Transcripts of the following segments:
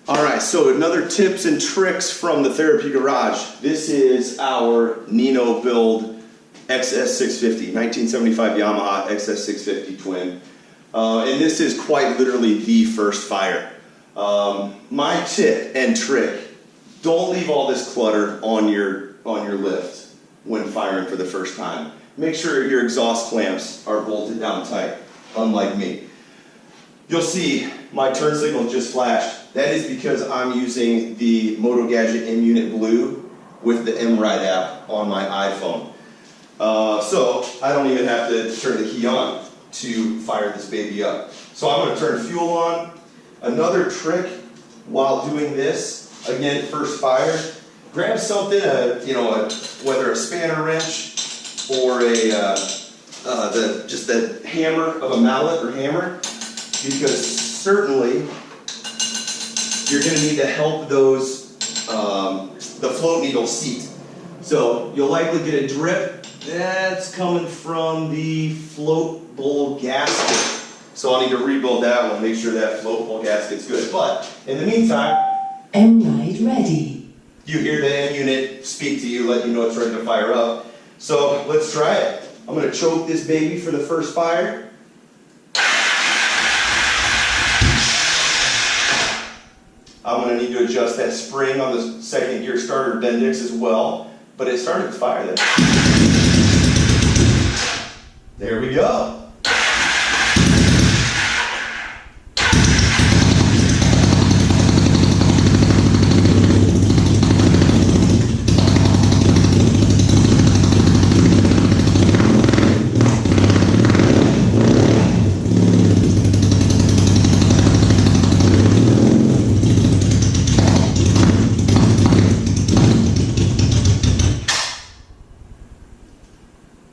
Alright, so another tips and tricks from the Therapy Garage. This is our Nino build XS650, 1975 Yamaha XS650 twin. And this is quite literally the first fire. My tip and trick, don't leave all this clutter on your lift when firing for the first time. Make sure your exhaust clamps are bolted down tight, unlike me. You'll see my turn signal just flashed. That is because I'm using the Moto Gadget M-Unit Blue with the MRide app on my iPhone. So I don't even have to turn the key on to fire this baby up. So I'm going to turn fuel on. Another trick while doing this, again, first fire, grab something, whether a spanner wrench or just the hammer of a mallet or hammer, because certainly you're going to need to help those the float needle seat. So you'll likely get a drip. That's coming from the float bowl gasket. So I'll need to rebuild that one, make sure that float bowl gasket's good. But in the meantime, M-Ride ready. You hear the M-Unit speak to you, let you know it's ready to fire up. So let's try it. I'm going to choke this baby for the first fire. I'm going to need to adjust that spring on the second gear starter Bendix as well. But it started to fire there. There we go.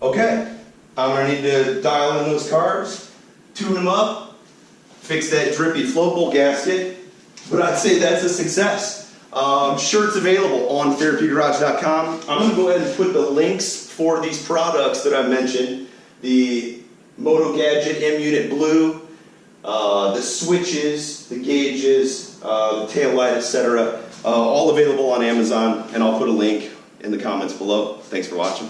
Okay, I'm going to need to dial in those carbs, tune them up, fix that drippy float bowl gasket, but I'd say that's a success. Shirts available on therapygarage.com. I'm going to go ahead and put the links for these products that I mentioned, the Moto Gadget M-Unit Blue, the switches, the gauges, the tail light, etc. All available on Amazon, and I'll put a link in the comments below. Thanks for watching.